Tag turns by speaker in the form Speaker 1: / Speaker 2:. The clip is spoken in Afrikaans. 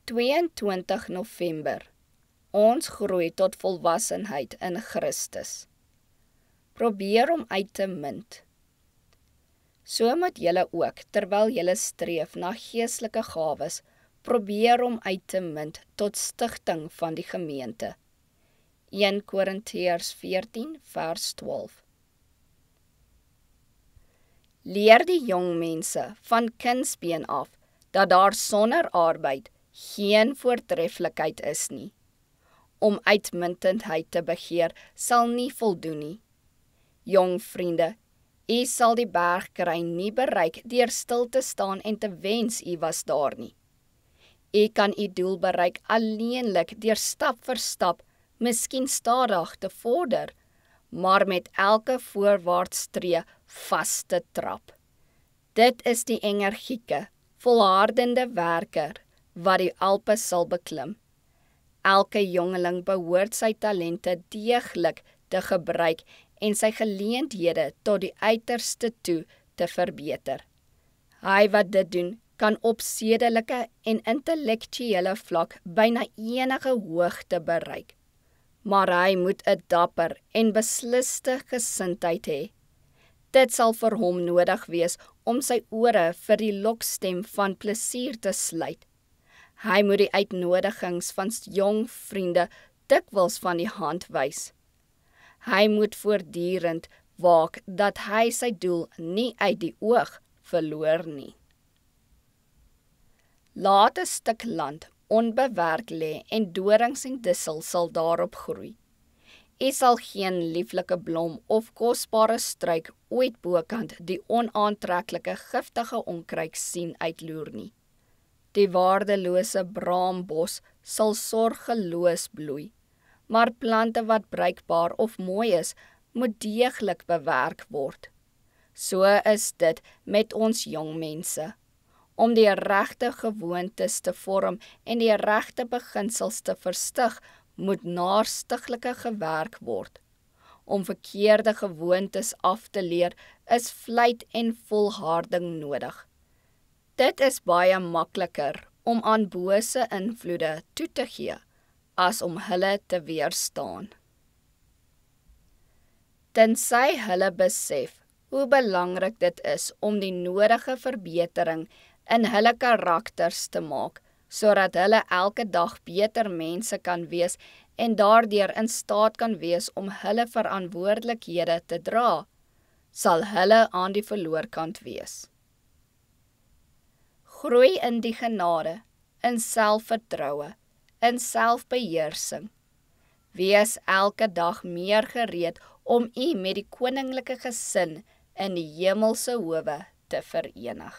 Speaker 1: 22 November. Ons groei tot volwassenheid in Christus. Probeer om uit te munt. So moet julle ook, terwyl julle streef na geestelike gawes, probeer om uit te munt tot stigting van die gemeente. 1 Korintiërs 14 vers 12. Leer die jong mense van kindsbeen af, dat daar sonder arbeid geen voortreffelikheid is nie. Om uitmuntendheid te begeer sal nie voldoen nie. Jong vriende, u sal die bergkry nie bereik deur stil te staan en te wens u was daar nie. U kan u doel bereik alleenlik deur stap vir stap, miskien stadig te vorder, maar met elke voorwaarts tree vas te trap. Dit is die energieke, volhardende werker wat die Alpe sal beklim. Elke jongeling behoort sy talente deeglik te gebruik en sy geleenthede tot die uiterste toe te verbeter. Hy wat dit doen, kan op sedelike en intellektuele vlak byna enige hoogte bereik. Maar hy moet 'n dapper en besliste gesindheid hê. Dit sal vir hom nodig wees om sy ore vir die lokstem van plesier te sluit. Hy moet die uitnodigings van jong vriende dikwels van die hand wys. Hy moet voortdurend waak dat hy sy doel nie uit die oog verloor nie. Laat 'n stuk land onbewerk lê en dorings en dissel sal daarop groei. U sal geen lieflike blom of kosbare struik ooit bokant die onaantreklike giftige onkruid sien uitloer nie. Die waardelose braambos sal sorgeloos bloei, maar plante wat bruikbaar of mooi is, moet deeglik bewerk word. So is dit met ons jong mense. Om die regte gewoontes te vorm en die regte beginsels te verstig, moet naarstiglike gewerk word. Om verkeerde gewoontes af te leer, is vlijt en volharding nodig. Dit is baie makliker om aan bose invloede toe te gee, as om hulle te weerstaan. Tensy hulle besef hoe belangrik dit is om die nodige verbetering in hulle karakters te maak, sodat hulle elke dag beter mense kan wees en daardeur in staat kan wees om hulle verantwoordelikhede te dra, sal hulle aan die verloorkant wees. Groei in die genade, in selfvertroue, in selfbeheersing. Wees elke dag meer gereed om u met die koninklike gesin in die hemelse howe te verenig.